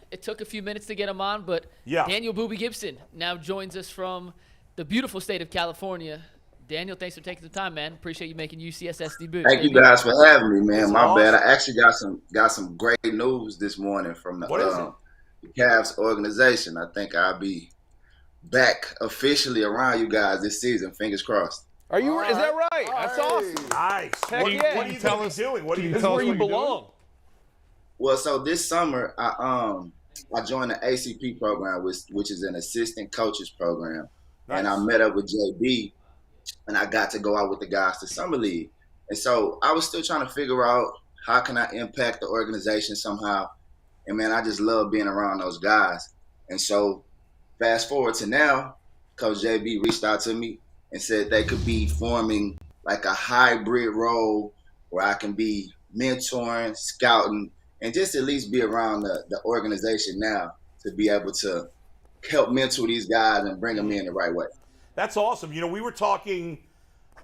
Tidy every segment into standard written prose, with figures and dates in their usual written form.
It took a few minutes to get him on, but Daniel Booby Gibson now joins us from the beautiful state of California. Daniel, thanks for taking the time, man. Appreciate you making UCSS debut. Thank you guys for having me, man. That's My awesome. bad. I actually got some great news this morning from the Cavs organization. I think I'll be back officially around you guys this season. Fingers crossed. Are you? Is that right? That's awesome. Nice. Heck What yeah. are you going to be doing? What are you This is where you belong. Well, so this summer I joined the ACP program, which is an assistant coaches program, and I met up with JB, and I got to go out with the guys to summer league. And so I was still trying to figure out how can I impact the organization somehow. And man, I just love being around those guys. And so fast forward to now, Coach JB reached out to me and said they could be forming like a hybrid role where I can be mentoring, scouting, and just at least be around the organization now to be able to help mentor these guys and bring them in the right way. That's awesome. You know, we were talking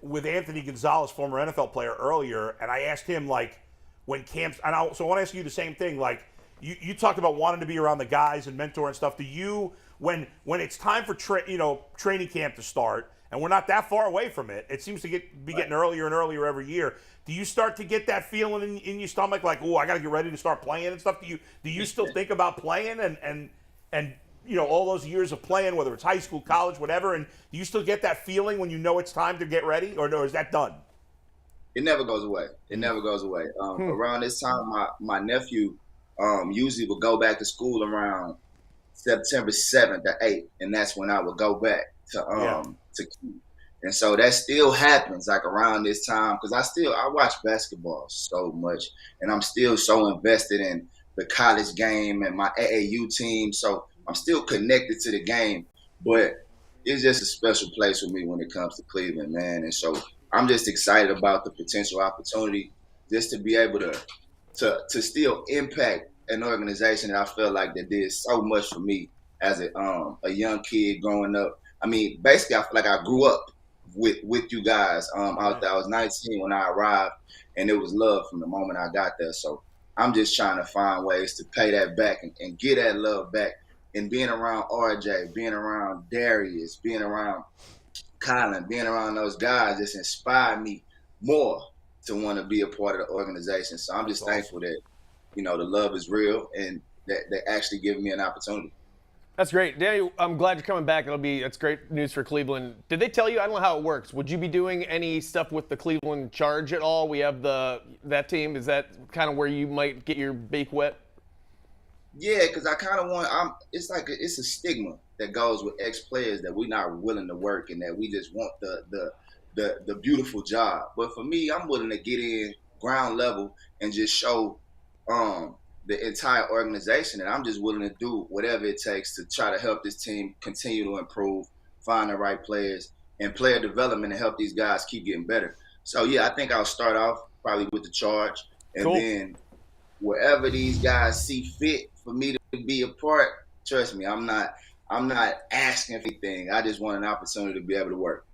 with Anthony Gonzalez, former NFL player, earlier, and I asked him, like, when camps, and so I want to ask you the same thing. Like, you talked about wanting to be around the guys and mentor and stuff. Do you, when it's time for training camp to start, and we're not that far away from it, it seems to be getting earlier and earlier every year. Do you start to get that feeling in your stomach, like, oh, I got to get ready to start playing and stuff? Do you still think about playing and you know, all those years of playing, whether it's high school, college, whatever, and do you still get that feeling when you know it's time to get ready, or no, is that done? It never goes away. It never goes away. Around this time, my nephew usually would go back to school around September 7th or 8th, and that's when I would go back to Kew. And so that still happens like around this time because I watch basketball so much, and I'm still so invested in the college game and my AAU team. So I'm still connected to the game, but it's just a special place for me when it comes to Cleveland, man. And so I'm just excited about the potential opportunity just to be able to still impact an organization that I feel like that did so much for me as a young kid growing up. I mean, basically, I feel like I grew up with you guys out there. I was 19 when I arrived, and it was love from the moment I got there. So I'm just trying to find ways to pay that back and get that love back. And being around RJ, being around Darius, being around Colin, being around those guys just inspired me more to want to be a part of the organization. So I'm just thankful that, you know, the love is real and that they actually give me an opportunity. That's great. Danny, I'm glad you're coming back. That's great news for Cleveland. Did they tell you, I don't know how it works, would you be doing any stuff with the Cleveland Charge at all? We have that team. Is that kind of where you might get your beak wet? Yeah, because I kind of want. It's a stigma that goes with ex-players that we're not willing to work and that we just want the beautiful job. But for me, I'm willing to get in ground level and just show the entire organization, and I'm just willing to do whatever it takes to try to help this team continue to improve, find the right players, and player development and help these guys keep getting better. So yeah, I think I'll start off probably with the Charge, and then wherever these guys see fit for me to be a part, trust me, I'm not asking for anything. I just want an opportunity to be able to work.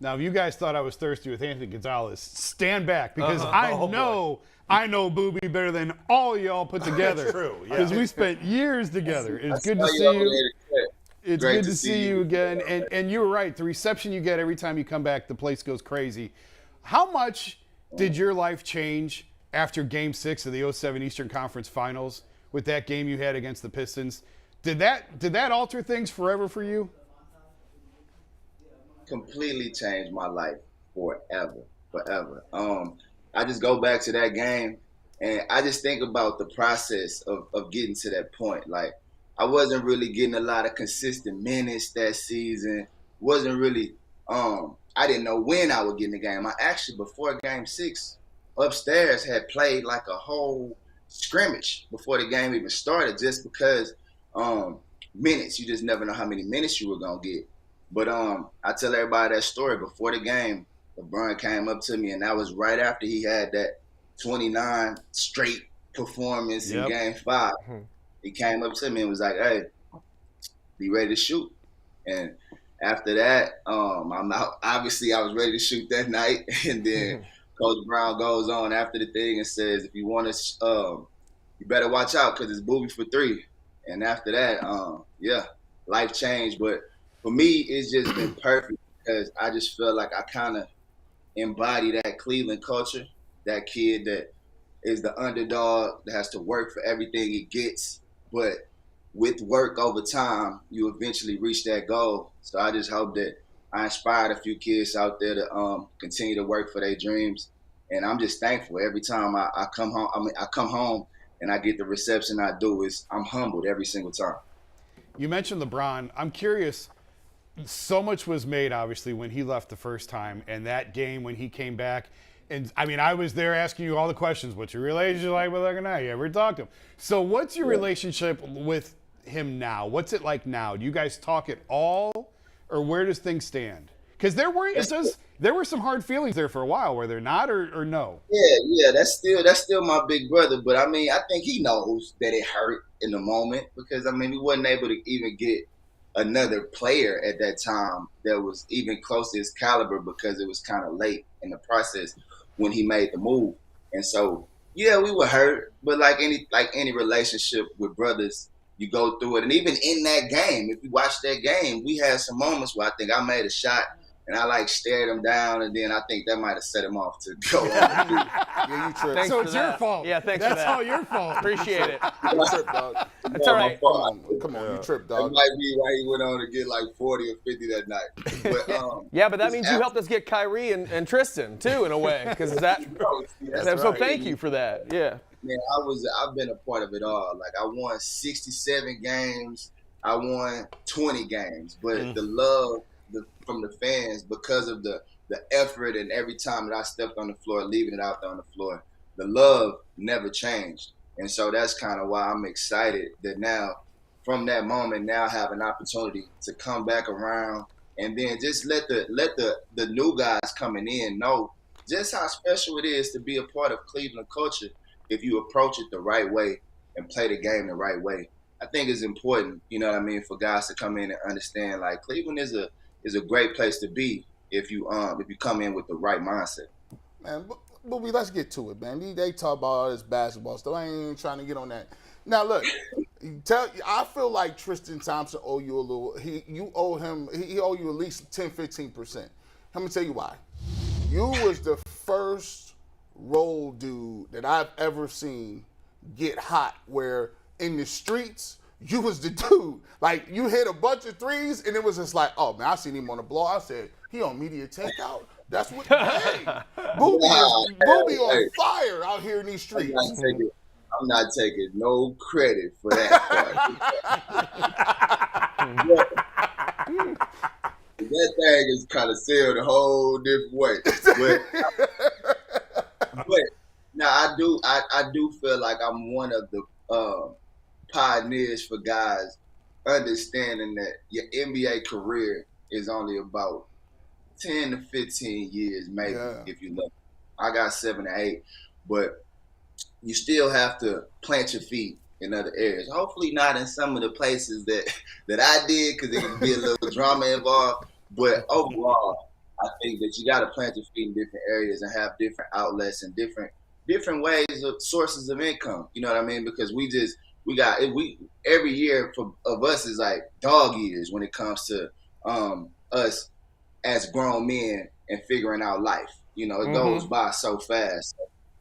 Now, if you guys thought I was thirsty with Anthony Gonzalez, stand back because I know Booby better than all y'all put together. That's true. Because we spent years together. It's good to see you. It's good to see you again. And you were right. The reception you get every time you come back, the place goes crazy. How much did your life change after Game 6 of the 2007 Eastern Conference Finals with that game you had against the Pistons? Did that alter things forever for you? Completely changed my life forever. I just go back to that game and I just think about the process of getting to that point. Like, I wasn't really getting a lot of consistent minutes that season. Wasn't really I didn't know when I would get in the game. I actually, before Game 6, upstairs had played like a whole scrimmage before the game even started, just because minutes, you just never know how many minutes you were gonna get. But I tell everybody that story. Before the game, LeBron came up to me, and that was right after he had that 29 straight performance in Game 5. He came up to me and was like, "Hey, be ready to shoot." And after that, I'm out. Obviously, I was ready to shoot that night. And then Coach Brown goes on after the thing and says, "If you want to, you better watch out because it's Booby for 3." And after that, life changed. But for me, it's just been perfect because I just feel like I kind of embody that Cleveland culture, that kid that is the underdog that has to work for everything he gets. But with work over time, you eventually reach that goal. So I just hope that I inspired a few kids out there to continue to work for their dreams. And I'm just thankful every time I come home. I come home and I get the reception I do. I'm humbled every single time. You mentioned LeBron. I'm curious. So much was made, obviously, when he left the first time, and that game when he came back. And I mean, I was there asking you all the questions. What's your relationship like with Leonard? You ever talk to him? So, what's your relationship with him now? What's it like now? Do you guys talk at all, or where does things stand? Because there were some hard feelings there for a while. Were there not, or no? Yeah, that's still my big brother. But I mean, I think he knows that it hurt in the moment because I mean, we wasn't able to even get another player at that time that was even close to his caliber because it was kind of late in the process when he made the move. And so, yeah, we were hurt, but like any relationship with brothers, you go through it. And even in that game, if you watch that game, we had some moments where I think I made a shot and I like stared him down, and then I think that might have set him off to go. Yeah, you tripped. So it's your fault. Yeah, thanks That's for that. all your fault. Appreciate it. You tripped, dog. That's all right. Come on, you tripped, dog. That might be why he went on to get like 40 or 50 that night. But, Yeah, but that means you helped us get Kyrie and Tristan too, in a way, because so thank you for that. Yeah. Man, I've been a part of it all. Like I won 67 games, I won 20 games, but the love from the fans because of the effort and every time that I stepped on the floor, leaving it out there on the floor, the love never changed. And so that's kind of why I'm excited that now, from that moment, now I have an opportunity to come back around and then just let the new guys coming in know just how special it is to be a part of Cleveland culture if you approach it the right way and play the game the right way. I think it's important, you know what I mean, for guys to come in and understand like Cleveland is a great place to be if you come in with the right mindset. Man, but let's get to it, man. They talk about all this basketball stuff. I ain't even trying to get on that. Now look, I feel like Tristan Thompson owe you a little. He owe you at least 10-15%. Let me tell you why. You was the first role dude that I've ever seen get hot where in the streets you was the dude. Like you hit a bunch of threes and it was just like, oh man, I seen him on the blow. I said, he on media takeout. That's what hey, Booby on fire out here in these streets. I'm not taking no credit for that part. That thing is kind of sailed a whole different way. But now I do feel like I'm one of the pioneers for guys understanding that your NBA career is only about 10 to 15 years, maybe, if you look. I got 7 to 8, but you still have to plant your feet in other areas. Hopefully not in some of the places that I did because there can be a little drama involved. But overall, I think that you got to plant your feet in different areas and have different outlets and different ways of sources of income. You know what I mean? Because every year of us is like dog years when it comes to us as grown men and figuring out life. You know, it goes by so fast.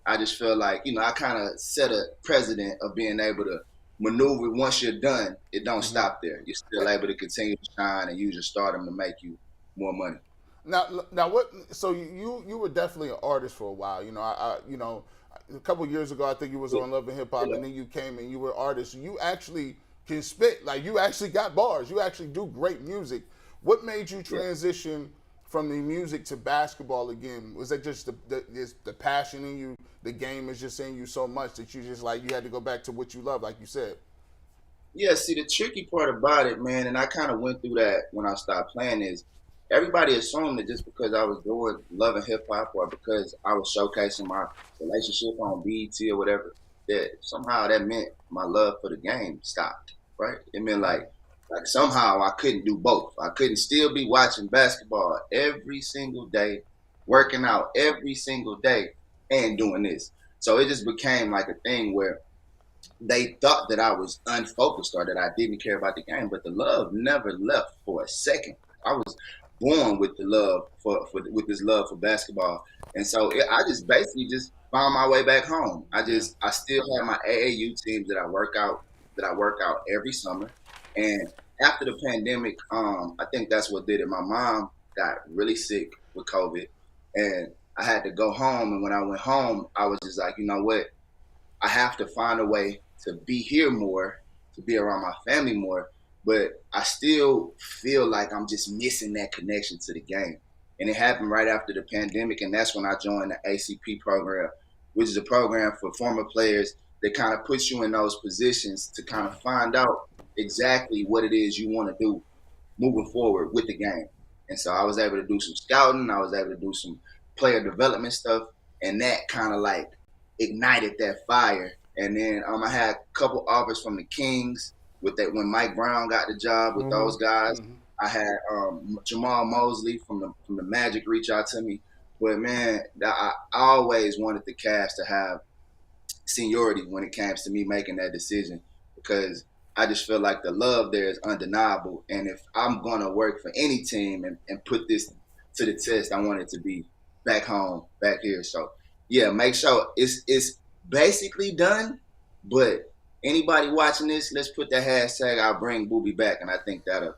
I just feel like, you know, I kind of set a precedent of being able to maneuver. Once you're done, it don't stop there. You're still able to continue to shine and use your stardom to make you more money. Now what? So you were definitely an artist for a while. You know, a couple of years ago, I think you was on Love and Hip Hop, and then you came and you were an artist. You actually can spit. Like you actually got bars. You actually do great music. What made you transition from the music to basketball again? Was that just the passion in you? The game is just in you so much that you just like you had to go back to what you love, like you said. Yeah, see, the tricky part about it, man, and I kind of went through that when I started playing, is everybody assumed that just because I was doing Love and Hip Hop or because I was showcasing my relationship on BET or whatever, that somehow that meant my love for the game stopped, right? It meant like somehow I couldn't do both. I couldn't still be watching basketball every single day, working out every single day, and doing this. So it just became like a thing where they thought that I was unfocused or that I didn't care about the game, but the love never left for a second. I was born with the love with this love for basketball, and so I just basically just found my way back home. I still have my AAU teams that I work out every summer, and after the pandemic, I think that's what did it. My mom got really sick with COVID, and I had to go home. And when I went home, I was just like, you know what? I have to find a way to be here more, to be around my family more, but I still feel like I'm just missing that connection to the game. And it happened right after the pandemic, and that's when I joined the ACP program, which is a program for former players that kind of puts you in those positions to kind of find out exactly what it is you want to do moving forward with the game. And so I was able to do some scouting, I was able to do some player development stuff, and that kind of like ignited that fire. And then I had a couple offers from the Kings with that when Mike Brown got the job with those guys. I had Jamal Mosley from the Magic reach out to me. But man, I always wanted the Cavs to have seniority when it comes to me making that decision, because I just feel like the love there is undeniable. And if I'm going to work for any team and put this to the test, I want it to be back home, back here. So yeah, make sure it's basically done, but anybody watching this, let's put that hashtag I'll bring Booby back, and I think that'll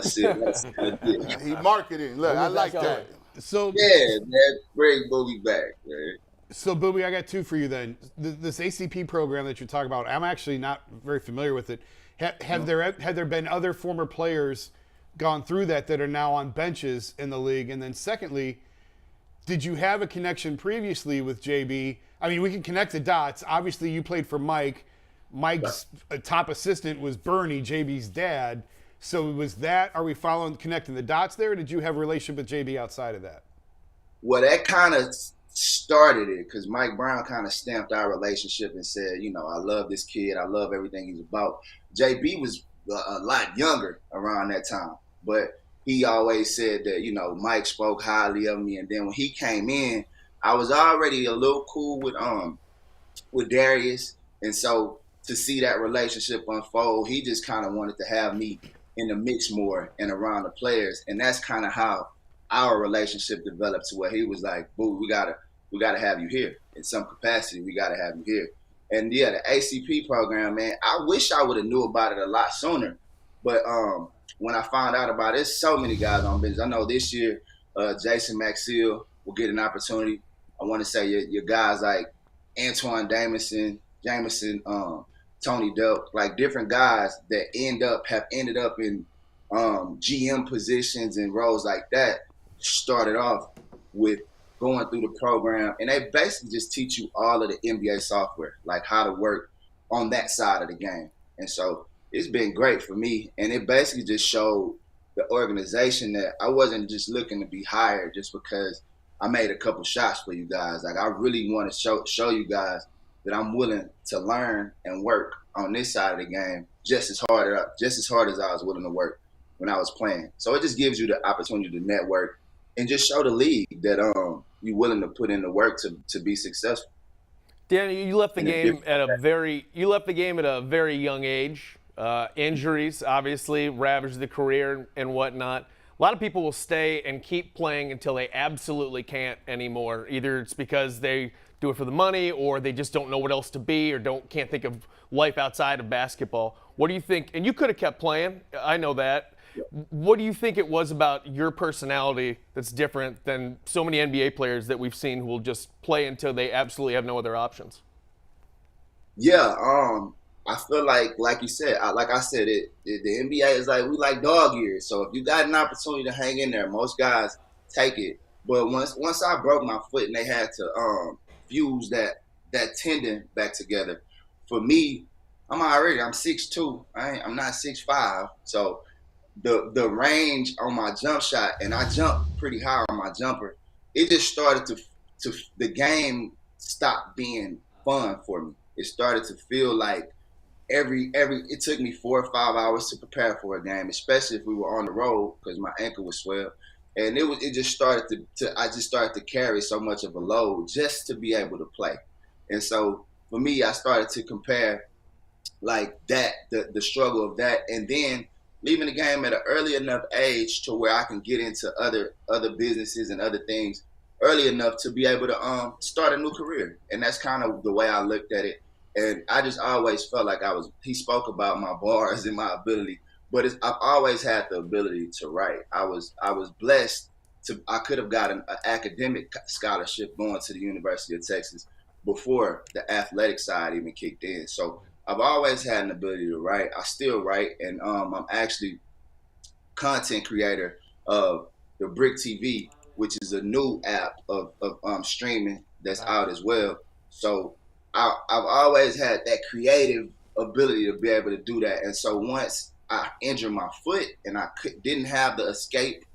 seal it. He marketing. Look, I like that. So yeah, man, bring Booby back, man. So Booby, I got two for you then. This ACP program that you're talking about, I'm actually not very familiar with it. Have there been other former players gone through that are now on benches in the league? And then secondly, did you have a connection previously with JB? I mean, we can connect the dots. Obviously, you played for Mike. Mike's top assistant was Bernie, JB's dad. So was that, are we connecting the dots there, or did you have a relationship with JB outside of that? Well, that kind of started it because Mike Brown kind of stamped our relationship and said, you know, I love this kid. I love everything he's about. JB was a lot younger around that time, but he always said that, you know, Mike spoke highly of me. And then when he came in, I was already a little cool with Darius. And so to see that relationship unfold, he just kind of wanted to have me in the mix more and around the players. And that's kind of how our relationship developed, to where he was like, boo, we gotta have you here. In some capacity, we gotta have you here. And yeah, the ACP program, man, I wish I would have knew about it a lot sooner. But when I found out about it, there's so many guys on bench. I know this year, Jason Maxill will get an opportunity. I want to say your guys like Antoine Jameson, Tony Delk, like different guys that have ended up in GM positions and roles like that, started off with going through the program. And they basically just teach you all of the NBA software, like how to work on that side of the game. And so it's been great for me. And it basically just showed the organization that I wasn't just looking to be hired just because I made a couple shots for you guys. Like, I really want to show you guys that I'm willing to learn and work on this side of the game just as hard as I was willing to work when I was playing. So it just gives you the opportunity to network and just show the league that you're willing to put in the work to be successful. Dan, you left the game at a very young age. Injuries obviously ravaged the career and whatnot. A lot of people will stay and keep playing until they absolutely can't anymore. Either it's because they do it for the money, or they just don't know what else to be, or can't think of life outside of basketball. What do you think? And you could have kept playing. I know that. What do you think it was about your personality that's different than so many NBA players that we've seen who will just play until they absolutely have no other options? Yeah, I feel like you said, the NBA is like, we like dog years. So if you got an opportunity to hang in there, most guys take it. But once I broke my foot and they had to fuse that tendon back together, for me, I'm 6'2". I'm not 6'5". So the range on my jump shot, and I jump pretty high on my jumper, it just started to the game stopped being fun for me. It started to feel like it took me 4 or 5 hours to prepare for a game, especially if we were on the road, because my ankle was swelled. And I just started to carry so much of a load just to be able to play. And so for me, I started to compare like that, the struggle of that, and then leaving the game at an early enough age to where I can get into other businesses and other things early enough to be able to start a new career. And that's kind of the way I looked at it. And I just always felt like he spoke about my bars and my ability, but I've always had the ability to write. I was blessed I could have gotten an academic scholarship going to the University of Texas before the athletic side even kicked in. So I've always had an ability to write. I still write, and I'm actually content creator of the Brick TV, which is a new app of streaming that's out as well. So I've always had that creative ability to be able to do that. And so once I injured my foot and I didn't have the escape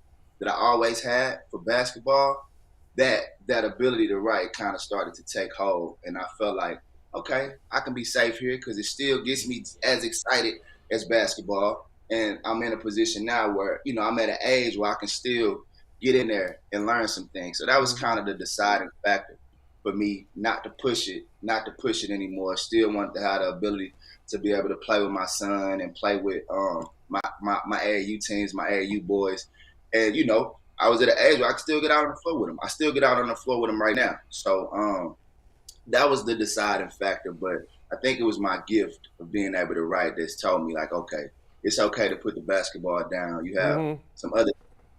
that I always had for basketball, that ability to write kind of started to take hold. And I felt like, okay, I can be safe here because it still gets me as excited as basketball. And I'm in a position now where, I'm at an age where I can still get in there and learn some things. So that was kind of the deciding factor for me not to push it anymore. Still wanted to have the ability to be able to play with my son and play with my AAU teams, my AAU boys. And, I was at an age where I could still get out on the floor with them. I still get out on the floor with them right now. So that was the deciding factor. But I think it was my gift of being able to write that's told me, like, okay, it's okay to put the basketball down. You have some other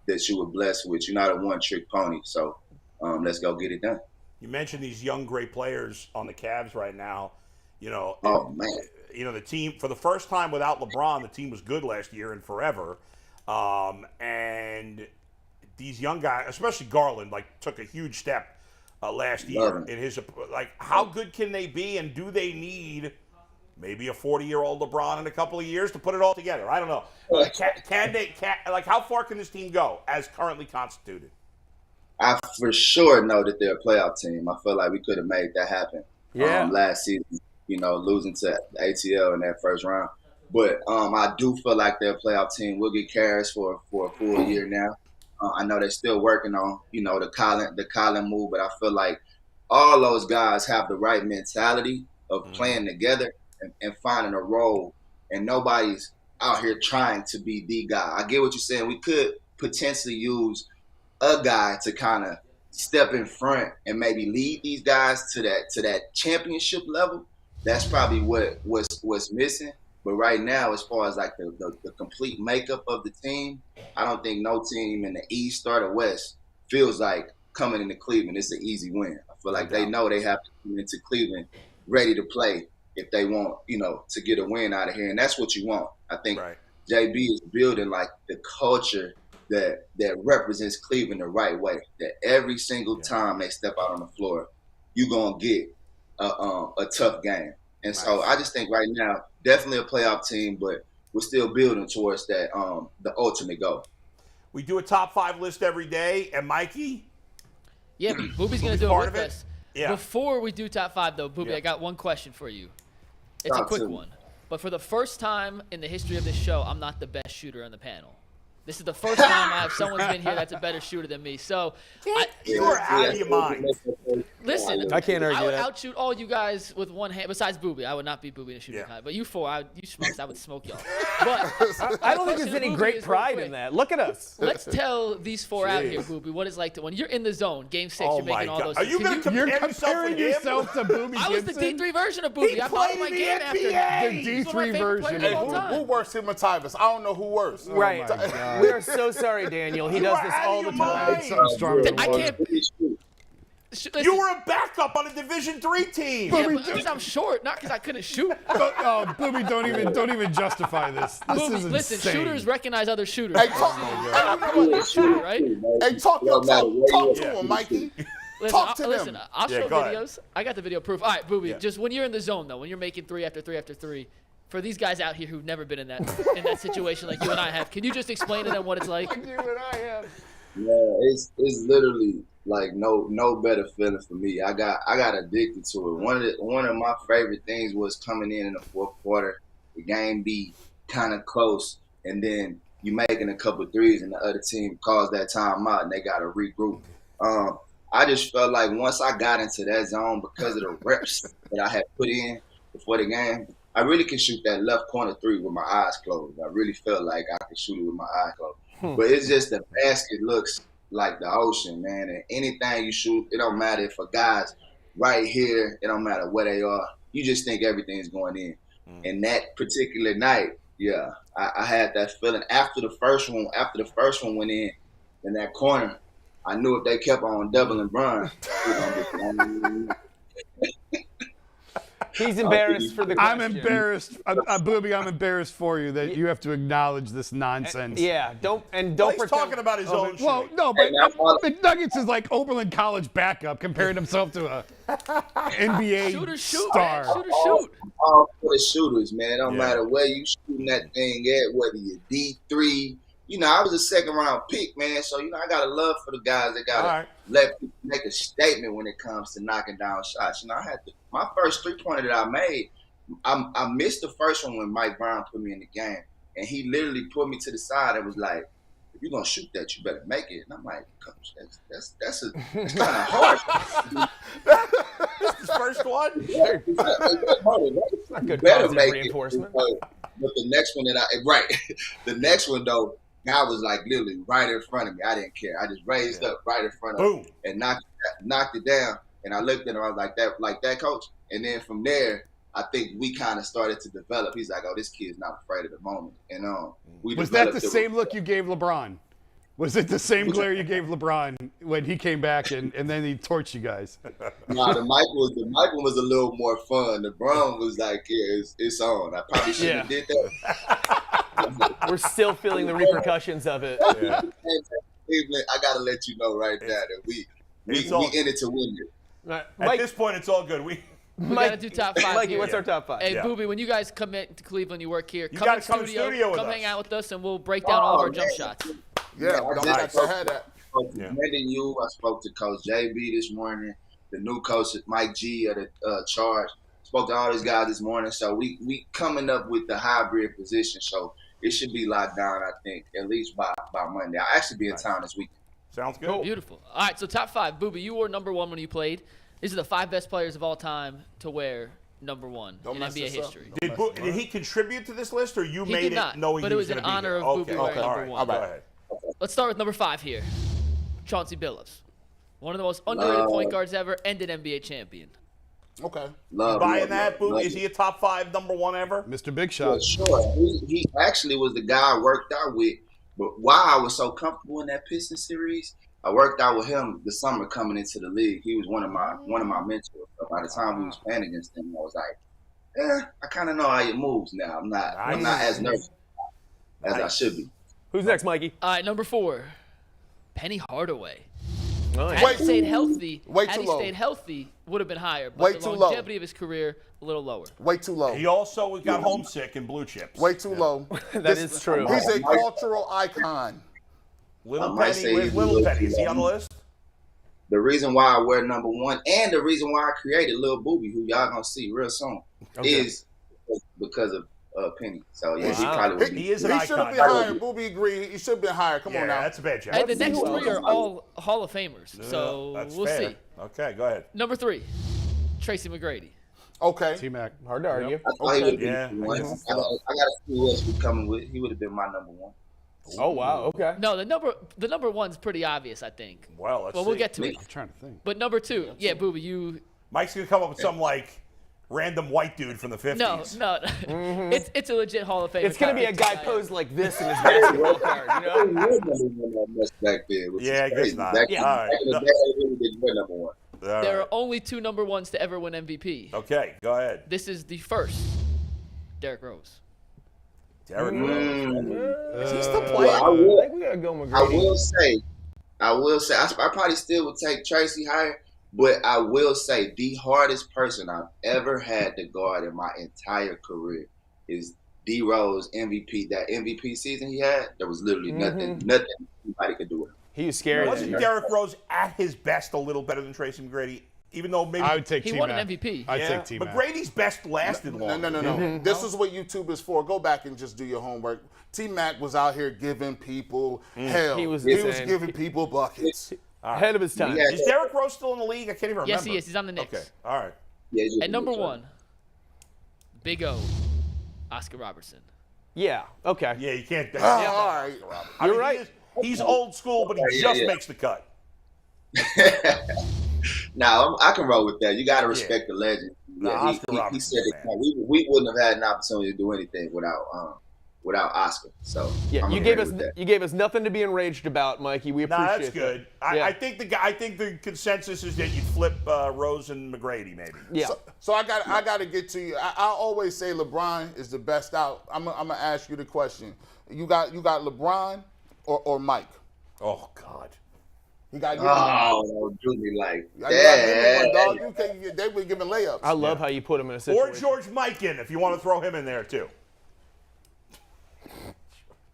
that you were blessed with. You're not a one-trick pony. So let's go get it done. You mentioned these young, great players on the Cavs right now. Oh, man. The team, for the first time without LeBron, the team was good last year and forever. And these young guys, especially Garland, took a huge step last year in his. How good can they be, and do they need maybe a 40-year-old LeBron in a couple of years to put it all together? I don't know. How far can this team go as currently constituted? I for sure know that they're a playoff team. I feel like we could have made that happen last season, losing to the ATL in that first round. But I do feel like they're a playoff team. We'll get Karras for a full year now. I know they're still working on, the Colin move, but I feel like all those guys have the right mentality of playing together and finding a role, and nobody's out here trying to be the guy. I get what you're saying. We could potentially use a guy to kind of step in front and maybe lead these guys to that championship level. That's probably what's missing. But right now, as far as the complete makeup of the team, I don't think no team in the East or the West feels like coming into Cleveland, it's an easy win. I feel like they know they have to come into Cleveland ready to play if they want, to get a win out of here. And that's what you want. I think JB is building the culture that represents Cleveland the right way. That every single time they step out on the floor, you're going to get a tough game. And so I just think right now, definitely a playoff team, but we're still building towards that the ultimate goal. We do a top 5 list every day, and Mikey? Yeah, Booby's going to do it with us. Yeah. Before we do top 5, though, Booby, I got one question for you. It's a quick one. But for the first time in the history of this show, I'm not the best shooter on the panel. This is the first time I have someone's been here that's a better shooter than me. So you're out of your mind. Listen, I can't argue I would that. outshoot all you guys with one hand. Besides Booby, I would not be Booby in a shooting kind. But you four, you smokes, I would smoke y'all. But I don't think there's any great pride in that. Look at us. Let's tell these four out here, Booby, what it's like to when you're in the zone, Game 6, you're making all those. Are you going to compare yourself to Booby Gibson? I was the D3 version of Booby. I bought my game after the D3 version. Who worse than Matyvus? I don't know who worse. Right. We are so sorry, Daniel. He does this all the time. I can't. You were a backup on a Division III team. Yeah, because I'm short, not because I couldn't shoot. Booby, don't even justify this. Booby, is listen, insane. shooters recognize other shooters. Hey, talk to him, Mikey. Talk to them. I'll show videos. Ahead. I got the video proof. All right, Booby, just when you're in the zone, though, when you're making 3 after 3 after 3, for these guys out here who've never been in that situation like you and I have, can you just explain to them what it's like? Like you and I have. Yeah, it's literally no better feeling for me. I got addicted to it. One of my favorite things was coming in the fourth quarter, the game be kind of close, and then you making a couple threes, and the other team calls that timeout, and they got to regroup. I just felt like once I got into that zone, because of the reps that I had put in before the game, I really can shoot that left corner three with my eyes closed. I really feel like I can shoot it with my eyes closed. But it's just the basket looks like the ocean, man. And anything you shoot, it don't matter if a guy's right here, it don't matter where they are. You just think everything's going in. And that particular night, yeah, I had that feeling after the first one went in that corner, I knew if they kept on doubling Bron, He's embarrassed for the question. I'm embarrassed, Booby. I'm embarrassed for you that you have to acknowledge this nonsense. Yeah, don't He's pretend. talking about his own Well, shit. no, but McNuggets is like Oberlin College backup comparing himself to a NBA star. Man. Shoot. all for the shooters, man. It don't matter where you shooting that thing at, whether you're D3. You know, I was a second round pick, man. So, you know, I got a love for the guys that got to let people make a statement when it comes to knocking down shots. You know, my first 3-pointer that I made, I missed the first one when Mike Brown put me in the game. And he literally put me to the side and was like, if you're going to shoot that, you better make it. And I'm like, Coach, that's kind of hard. This is the first one? Yeah, It's not good better positive make reinforcement. it. But the next one the next one, though, guy was like literally right in front of me. I didn't care. I just raised up right in front of him and knocked it down. And I looked at him, I was like that, coach. And then from there, I think we kind of started to develop. He's like, oh, this kid's not afraid of the moment. And was that the same look you gave LeBron? Was it the same glare you gave LeBron when he came back and then he torched you guys? Nah, the Michael was a little more fun. The Brown was like, yeah, it's on. I probably shouldn't have did that. We're still feeling the repercussions of it. Yeah. Cleveland, I gotta let you know right now that we in it to win it. Right. At Mike, this point, it's all good. We gotta do top 5. Mikey, here. what's our top 5? Hey, Booby, when you guys come in to Cleveland, you work here. You Come gotta in come in studio with come us. hang out with us, and we'll break down all of our jump shots. Yeah, I don't just have spoke to have that. I spoke to Coach JB this morning, the new coach Mike G of the Charge. Spoke to all these guys this morning. So we coming up with the hybrid position. So it should be locked down, I think, at least by Monday. I'll actually be in town this weekend. Sounds good. Beautiful. All right, so top 5. Booby, you were number 1 when you played. These are the 5 best players of all time to wear number 1 in NBA history. Did he contribute to this list, or you He made did it not, knowing but he it was was going in to be honor there? of Booby wearing all number right. 1. Go ahead. Let's start with number 5 here. Chauncey Billups. One of the most underrated point guards ever and an NBA champion. Okay. Buying that, Booby? Is he a top 5 number 1 ever? Mr. Big Shot. Sure. He actually was the guy I worked out with. But why I was so comfortable in that Pistons series, I worked out with him the summer coming into the league. He was one of my mentors. So by the time we was playing against him, I was like, I kind of know how he moves now. I'm not as nervous as I should be. Who's next, Mikey? All right, number 4. Penny Hardaway. Nice. Had he stayed healthy, Wait too low. would have been higher. But Way the too low. longevity of his career, a little lower. Way too low. He also got homesick in blue chips. Way too low. That is true. He's a cultural icon. Little might Penny, say where's he's Little a little Penny? Is he on the list? The reason why I wear number 1 and the reason why I created Lil Booby, who y'all gonna see real soon, is because of Penny. So yeah, he probably would be. He is an He should have icon. been higher. Booby agreed. He should have been higher. Come on now. That's a bad job. And the next 3 are all Hall of Famers. So That's we'll fair. see. Okay, go ahead. Number 3, Tracy McGrady. Okay. T-Mac. Hard to argue. I thought he would be Yeah. one. I got to see who else we coming with. He would have been my number 1. Oh, wow. Okay. No, the number 1's pretty obvious, I think. Well, let's see. We'll get to it. I'm trying to think. But number 2, Booby, you. Mike's going to come up with some, like, random white dude from the 50s. No. It's a legit Hall of Fame. It's going to be a guy posed like this in his basketball card, you know? Back then, which Yeah, is I guess crazy. not. Back Yeah. in All right. the day, they really didn't win number 1. All There right. are only 2 number 1s to ever win MVP. Okay, go ahead. This is the first. Derrick Rose. Derrick Rose. Is he still Well, playing? I I think we got to go I McGrady. will say, I probably still would take Tracy higher, but I will say the hardest person I've ever had to guard in my entire career is D Rose MVP. That MVP season he had, there was literally nothing anybody could do with him. He was scary. Wasn't Derrick Rose at his best a little better than Tracy McGrady? Even though maybe I would take He T-Mac. won an MVP. I'd take T-Mac. McGrady's best lasted longer. No. This is what YouTube is for. Go back and just do your homework. T-Mac was out here giving people hell. He was insane. giving people buckets. Ahead of his time. Yeah. Is Derrick Rose still in the league? I can't even remember. Yes, he is. He's on the Knicks. Okay, all right. Yeah, At number 1, Big O, Oscar Robertson. Yeah. Okay. Yeah, you can't. All right. I mean, right. He's old school, but he just makes the cut. Now I can roll with that. You got to respect the legend. Nah, Yeah, Oscar he Robertson, said man. it. We wouldn't have had an opportunity to do anything without Oscar. So Yeah, I'm you okay gave us with that. you gave us nothing to be enraged about, Mikey. We appreciate Nah, that's good. that. Yeah. I think the consensus is that you'd flip Rose and McGrady maybe. Yeah. So I got to get to you. I always say LeBron is the best out. I'm gonna ask you the question. You got LeBron or Mike? Oh God. You got don't do me like you that. got dog. They were giving layups. I love how you put him in a Or situation. George Mikan if you want to throw him in there too.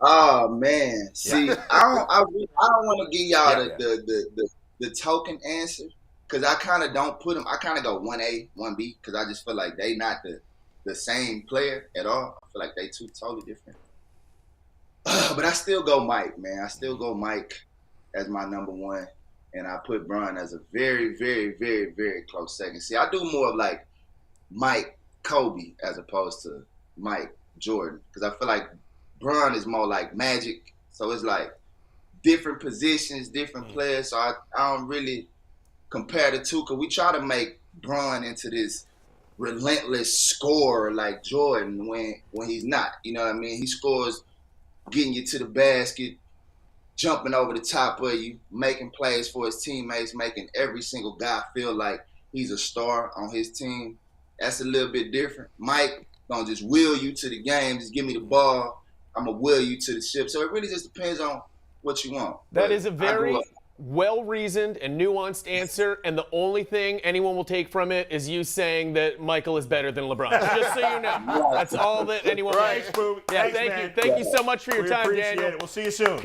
Oh man, see, I don't want to give y'all the token answer because I kind of don't put them. I kind of go 1A, 1B because I just feel like they not the same player at all. I feel like they two totally different. But I still go Mike, man. I still go Mike as my number one, and I put Bron as a very, very, very, very close second. See, I do more of like Mike Kobe as opposed to Mike Jordan because I feel like Bron is more like Magic, so it's like different positions, different players. So I don't really compare the two because we try to make Bron into this relentless scorer like Jordan when he's not. You know what I mean? He scores getting you to the basket, jumping over the top of you, making plays for his teammates, making every single guy feel like he's a star on his team. That's a little bit different. Mike gonna just will you to the game, just give me the ball. I'm gonna will you to the ship. So it really just depends on what you want. That But is a very well-reasoned and nuanced answer, and the only thing anyone will take from it is you saying that Michael is better than LeBron. Just so you know. That's all that anyone will Thanks, take. Boo. Yeah, Thanks, thank man. you. Thank you so much for your We time, appreciate Daniel. it. We'll see you soon.